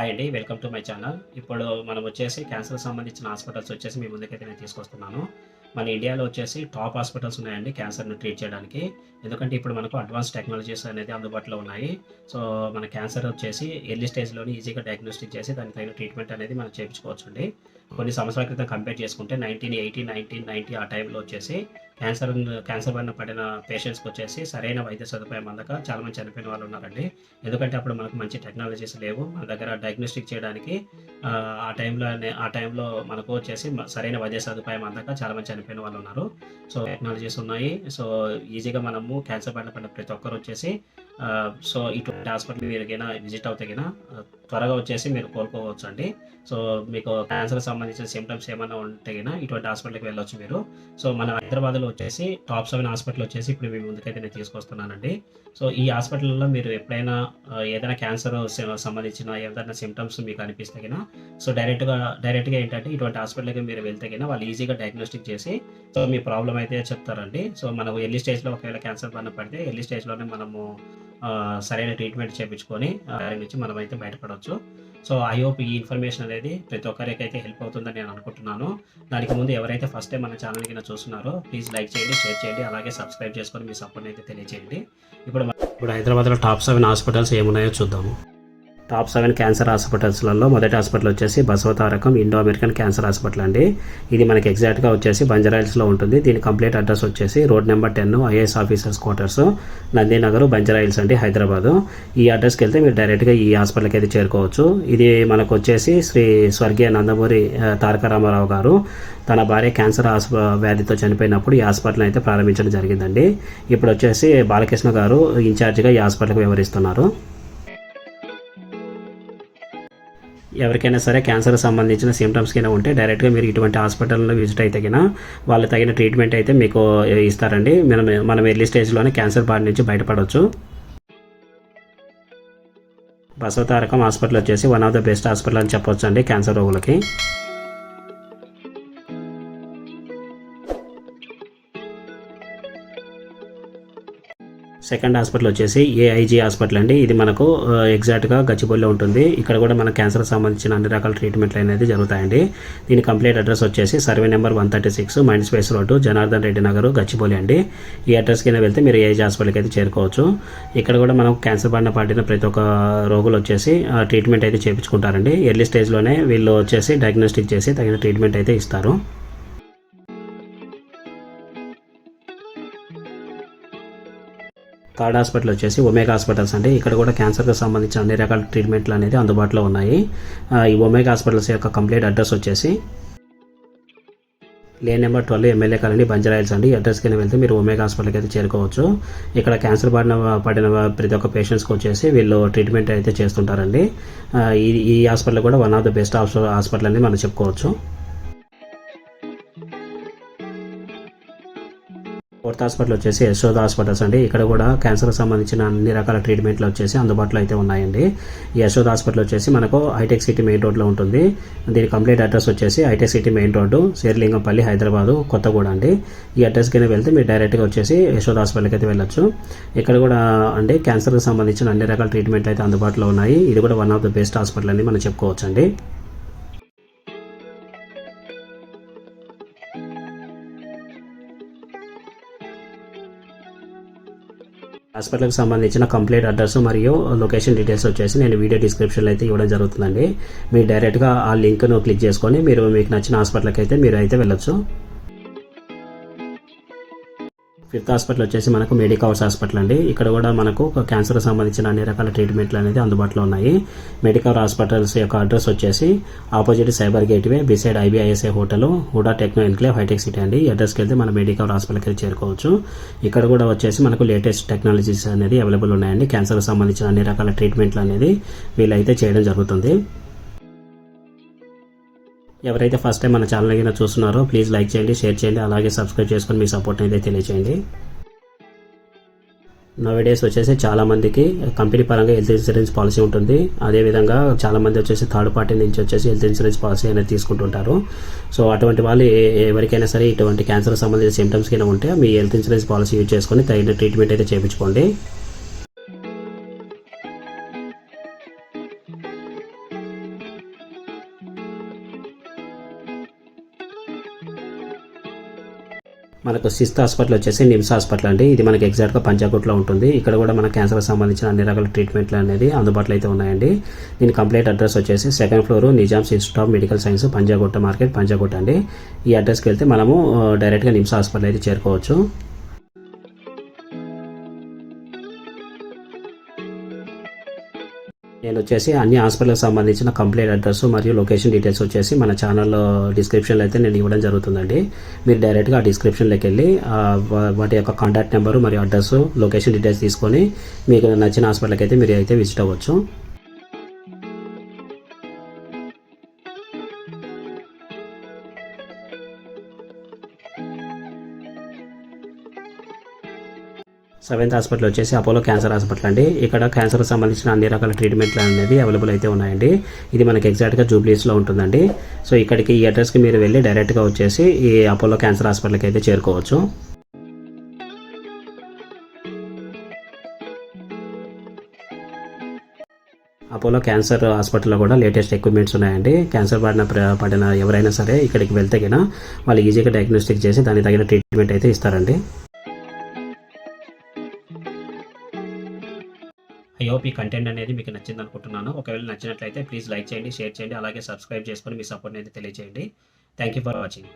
Hi అండి. Welcome to my channel. ఇప్పుడు మనం వచ్చేసి క్యాన్సర్‌కి సంబంధించిన హాస్పిటల్స్ వచ్చేసి మీ ముందుకైతే నేను తీసుకొస్తున్నాను. మన ఇండియాలో వచ్చేసి టాప్ హాస్పిటల్స్ ఉన్నాయండి క్యాన్సర్‌ని ట్రీట్ చేయడానికి. ఎందుకంటే ఇప్పుడు మనకు అడ్వాన్స్ టెక్నాలజీస్ అనేది అందుబాటులో ఉన్నాయి. సో, మన క్యాన్సర్ వచ్చేసి ఎర్లీ స్టేజ్‌లోనే ఈజీగా డయాగ్నోస్టిక్ చేసి దానికి తగిన ట్రీట్మెంట్ అనేది మనం చేపించుకోవచ్చండి. కొన్ని సంవత్సరాల క్రితం కంపేర్ చేసుకుంటే 1980, 1990 ఆ టైంలో వచ్చేసి క్యాన్సర్ బారిన పడిన పేషెంట్స్‌కి వచ్చేసి సరైన వైద్య సదుపాయం అందక చాలామంది చనిపోయిన వాళ్ళు ఉన్నారండి. ఎందుకంటే అప్పుడు మనకు మంచి టెక్నాలజీస్ లేవు. మన దగ్గర డయాగ్నోస్టిక్ చేయడానికి ఆ టైంలో మనకు వచ్చేసి సరైన వైద్య సదుపాయం అందక చాలామంది చనిపోయిన వాళ్ళు ఉన్నారు. సో, టెక్నాలజీస్ ఉన్నాయి. సో, ఈజీగా మనము క్యాన్సర్ బారిన పడిన ప్రతి ఒక్కరు వచ్చేసి సో, ఇటువంటి హాస్పిటల్ మీరుగైనా విజిట్ అవుతే గిన త్వరగా వచ్చేసి మీరు కోలుకోవచ్చండి. సో, మీకు క్యాన్సర్‌కి సంబంధించిన సింప్టమ్స్ ఏమన్నా ఉంటే గిన ఇటువంటి హాస్పిటల్‌కి వెళ్ళొచ్చు మీరు. సో, మన హైదరాబాద్‌లో వచ్చేసి టాప్ 7 హాస్పిటల్ వచ్చేసి ఇప్పుడు మీ ముందుకైతే నేను తీసుకొస్తున్నానండి. సో, ఈ హాస్పిటల్‌లో మీరు ఎప్పుడైనా ఏదైనా క్యాన్సర్ సంబంధించిన ఏదైనా సింప్టమ్స్ మీకు అనిపిస్తే గిన సో, డైరెక్ట్‌గా ఏంటంటే ఇటువంటి హాస్పిటల్‌కి మీరు వెళ్తే గిన వాళ్ళు ఈజీగా డయాగ్నోస్టిక్ చేసి సో, మీ ప్రాబ్లమ్ అయితే చెప్తారండి. సో, మనం ఎర్లీ స్టేజ్‌లో ఒకవేళ క్యాన్సర్ బారిన పడితే ఎర్లీ స్టేజ్‌లోనే మనము సరైన ట్రీట్మెంట్ చేపించుకొని దాని నుంచి మనమైతే బయటపడొచ్చు. సో, ఐ హోప్ ఈ ఇన్ఫర్మేషన్ అనేది ప్రతి ఒక్కరికైతే హెల్ప్ అవుతుందని నేను అనుకుంటున్నాను. దానికి ముందు ఎవరైతే ఫస్ట్ టైం మన ఛానల్ కింద చూస్తున్నారో ప్లీజ్ లైక్ చేయండి, షేర్ చేయండి, అలాగే సబ్స్క్రైబ్ చేసుకొని మీ సపోర్ట్‌ని అయితే తెలియజేయండి. ఇప్పుడు హైదరాబాద్‌లో టాప్ 7 హాస్పిటల్స్ ఏమున్నాయో చూద్దాము. టాప్ 7 క్యాన్సర్ హాస్పిటల్స్‌లలో మొదటి హాస్పిటల్ వచ్చేసి Basavatarakam Indo American cancer hospital అండి. ఇది మనకి ఎగ్జాక్ట్‌గా వచ్చేసి బంజారాహిల్స్‌లో ఉంటుంది. దీని కంప్లీట్ అడ్రస్ వచ్చేసి road number 10 IAS officers quarters, Nandinagar, Banjara Hills అండి, హైదరాబాదు. ఈ అడ్రస్‌కి వెళ్తే మీరు డైరెక్ట్‌గా ఈ హాస్పిటల్‌కి అయితే చేరుకోవచ్చు. ఇది మనకు వచ్చేసి శ్రీ స్వర్గీయ నందమూరి తారక రామారావు గారు తన భార్య క్యాన్సర్ వ్యాధితో చనిపోయినప్పుడు ఈ హాస్పిటల్ అయితే ప్రారంభించడం జరిగిందండి. ఇప్పుడు వచ్చేసి బాలకృష్ణ గారు ఇన్ఛార్జిగా ఈ హాస్పిటల్‌కి వ్యవహరిస్తున్నారు. ఎవరికైనా సరే క్యాన్సర్కి సంబంధించిన సిమ్టమ్స్ కింద ఉంటే డైరెక్ట్గా మీరు ఇటువంటి హాస్పిటల్లో విజిట్ అయితే కినా వాళ్ళు తగిన ట్రీట్మెంట్ అయితే మీకు ఇస్తారండి. మనం ఎర్లీ స్టేజ్లోనే క్యాన్సర్ బారి నుంచి బయటపడవచ్చు. బసవతారకం హాస్పిటల్ వచ్చేసి one of the best hospital అని చెప్పొచ్చు అండి క్యాన్సర్ రోగులకి. సెకండ్ హాస్పిటల్ వచ్చేసి ఏఐజీ హాస్పిటల్ అండి. ఇది మనకు ఎగ్జాక్ట్గా గచ్చిబౌలిలో ఉంటుంది. ఇక్కడ కూడా మన క్యాన్సర్ సంబంధించిన అన్ని రకాల ట్రీట్మెంట్లు అనేది జరుగుతాయండి. దీని కంప్లీట్ అడ్రస్ వచ్చేసి survey number 136 mind space road, Janardhan Reddy Nagar, Gachibowli అండి. ఈ అడ్రస్ కింద వెళ్తే మీరు ఏఐజీ హాస్పిటల్కి అయితే చేరుకోవచ్చు. ఇక్కడ కూడా మనం క్యాన్సర్ బారిన పడిన ప్రతి ఒక్క రోగులు వచ్చేసి ట్రీట్మెంట్ అయితే చేయించుకుంటారండి. ఎర్లీ స్టేజ్లోనే వీళ్ళు వచ్చేసి డయాగ్నోస్టిక్ చేసి తగిన ట్రీట్మెంట్ అయితే ఇస్తారు. థర్డ్ హాస్పిటల్ వచ్చేసి ఒమేగా హాస్పిటల్స్ అండి. ఇక్కడ కూడా క్యాన్సర్కి సంబంధించిన అన్ని రకాల ట్రీట్మెంట్లు అనేది అందుబాటులో ఉన్నాయి. ఈ ఒమేగా హాస్పిటల్స్ యొక్క కంప్లీట్ అడ్రస్ వచ్చేసి lane number 12 MLA colony, Banjara Hills అండి. ఈ అడ్రస్ కింద వెళ్తే మీరు ఒమేగా హాస్పిటల్కి అయితే చేరుకోవచ్చు. ఇక్కడ క్యాన్సర్ బారిన పడిన ప్రతి ఒక్క పేషెంట్స్కి వచ్చేసి వీళ్ళు ట్రీట్మెంట్ అయితే చేస్తుంటారండి. ఈ హాస్పిటల్ కూడా one of the best hospital అని మనం చెప్పుకోవచ్చు. ఫోర్త్ హాస్పిటల్ వచ్చేసి యశోద హాస్పిటల్స్ అండి. ఇక్కడ కూడా క్యాన్సర్కి సంబంధించిన అన్ని రకాల ట్రీట్మెంట్లు వచ్చేసి అందుబాటులో అయితే ఉన్నాయండి. ఈ యశోద హాస్పిటల్ వచ్చేసి మనకు హైటెక్ సిటీ మెయిన్ రోడ్లో ఉంటుంది. దీని కంప్లీట్ అడ్రస్ వచ్చేసి హైటెక్ సిటీ మెయిన్ రోడ్డు, శేర్లింగంపల్లి, హైదరాబాదు, కొత్తగూడ అండి. ఈ అడ్రస్ కింద వెళ్తే మీరు డైరెక్ట్గా వచ్చేసి యశోద హాస్పిటల్కి అయితే వెళ్ళొచ్చు. ఇక్కడ కూడా అంటే క్యాన్సర్కి సంబంధించిన అన్ని రకాల ట్రీట్మెంట్లు అయితే అందుబాటులో ఉన్నాయి. ఇది కూడా one of the best hospital అని మనం చెప్పుకోవచ్చు అండి. హాస్పిటల్కి సంబంధించిన కంప్లీట్ అడ్రస్ మరియు లొకేషన్ డీటెయిల్స్ వచ్చేసి నేను వీడియో డిస్క్రిప్షన్లో అయితే ఇవ్వడం జరుగుతుందండి. మీరు డైరెక్ట్గా ఆ లింక్ను క్లిక్ చేసుకొని మీకు నచ్చిన హాస్పిటల్కి అయితే మీరు అయితే వెళ్ళొచ్చు. ఫిఫ్త్ హాస్పిటల్ వచ్చేసి మనకు మెడికవర్స్ హాస్పిటల్ అండి. ఇక్కడ కూడా మనకు క్యాన్సర్కి సంబంధించిన అన్ని రకాల ట్రీట్మెంట్లు అనేది అందుబాటులో ఉన్నాయి. మెడికవర్ హాస్పిటల్స్ యొక్క అడ్రస్ వచ్చేసి opposite Cyber Gateway, beside IBISA hotel, HUDA Techno Enclave, హైటెక్ సిటీ అండి. ఈ అడ్రస్కి వెళ్తే మన మెడికవర్ హాస్పిటల్కి చేరుకోవచ్చు. ఇక్కడ కూడా వచ్చేసి మనకు లేటెస్ట్ టెక్నాలజీస్ అనేది అవైలబుల్ ఉన్నాయండి. క్యాన్సర్కి సంబంధించిన అన్ని రకాల ట్రీట్మెంట్లు అనేది వీళ్ళైతే చేయడం జరుగుతుంది. ఎవరైతే ఫస్ట్ టైం మన ఛానల్ అయినా చూస్తున్నారో ప్లీజ్ లైక్ చేయండి, షేర్ చేయండి, అలాగే సబ్స్క్రైబ్ చేసుకొని మీ సపోర్ట్ అయితే తెలియజేయండి. నోవేడేస్ వచ్చేసి చాలామందికి కంపెనీ పరంగా హెల్త్ ఇన్సూరెన్స్ పాలసీ ఉంటుంది. అదేవిధంగా చాలామంది వచ్చేసి థర్డ్ పార్టీ నుంచి వచ్చేసి హెల్త్ ఇన్సూరెన్స్ పాలసీ అనేది తీసుకుంటుంటారు. సో అటువంటి వాళ్ళు ఎవరికైనా సరే ఇటువంటి క్యాన్సర్ సంబంధించిన సిమ్టమ్స్ కింద ఉంటే మీ హెల్త్ ఇన్సూరెన్స్ పాలసీ యూజ్ చేసుకొని తగిన ట్రీట్మెంట్ అయితే చేయించుకోండి. మనకు సిస్త్ హాస్పిటల్ వచ్చేసి నిమ్స్ హాస్పిటల్ అండి. ఇది మనకి ఎగ్జాక్ట్గా పంజాగుట్లో ఉంటుంది. ఇక్కడ కూడా మన క్యాన్సర్కి సంబంధించిన అన్ని రకాల ట్రీట్మెంట్లు అనేది అందుబాటులో అయితే ఉన్నాయండి. దీని కంప్లీట్ అడ్రస్ వచ్చేసి 2nd floor Nizam's institute of medical science Panjagutta market Panjagutta అండి. ఈ అడ్రస్కి వెళ్తే మనము డైరెక్ట్గా నిమ్స్ హాస్పిటల్ అయితే చేరుకోవచ్చు. నేను వచ్చేసి అన్ని హాస్పిటల్కి సంబంధించిన కంప్లీట్ అడ్రస్ మరియు లొకేషన్ డీటెయిల్స్ వచ్చేసి మన ఛానల్లో డిస్క్రిప్షన్లో అయితే నేను ఇవ్వడం జరుగుతుందండి. మీరు డైరెక్ట్గా ఆ డిస్క్రిప్షన్లోకి వెళ్ళి వాటి యొక్క కాంటాక్ట్ నెంబరు మరియు అడ్రస్ లొకేషన్ డీటెయిల్స్ తీసుకొని మీకు నచ్చిన హాస్పిటల్కి అయితే మీరు అయితే విజిట్ అవ్వచ్చు. సెవెంత్ హాస్పిటల్ వచ్చేసి అపోలో క్యాన్సర్ హాస్పిటల్ అండి. ఇక్కడ క్యాన్సర్కి సంబంధించిన అన్ని రకాల ట్రీట్మెంట్లు అనేది అవైలబుల్ అయితే ఉన్నాయండి. ఇది మనకి ఎగ్జాక్ట్గా జూబ్లీస్లో ఉంటుందండి. సో ఇక్కడికి ఈ అడ్రస్కి మీరు వెళ్ళి డైరెక్ట్గా వచ్చేసి ఈ అపోలో క్యాన్సర్ హాస్పిటల్కి అయితే చేరుకోవచ్చు. అపోలో క్యాన్సర్ హాస్పిటల్లో కూడా లేటెస్ట్ ఎక్విప్మెంట్స్ ఉన్నాయండి. క్యాన్సర్ పడిన ఎవరైనా సరే ఇక్కడికి వెళ్తే కన్నా వాళ్ళు ఈజీగా డయాగ్నోస్టిక్ చేసి దానికి తగిన ట్రీట్మెంట్ అయితే ఇస్తారండి. ఐ హోప్ ఈ కంటెంట్ అనేది మీకు నచ్చింది అనుకుంటున్నాను. ఒకవేళ నచ్చినట్లయితే ప్లీజ్ లైక్ చేయండి, షేర్ చేయండి, అలాగే సబ్స్క్రైబ్ చేసుకొని మీ సపోర్ట్ అనేది తెలియజేయండి. Thank you for watching.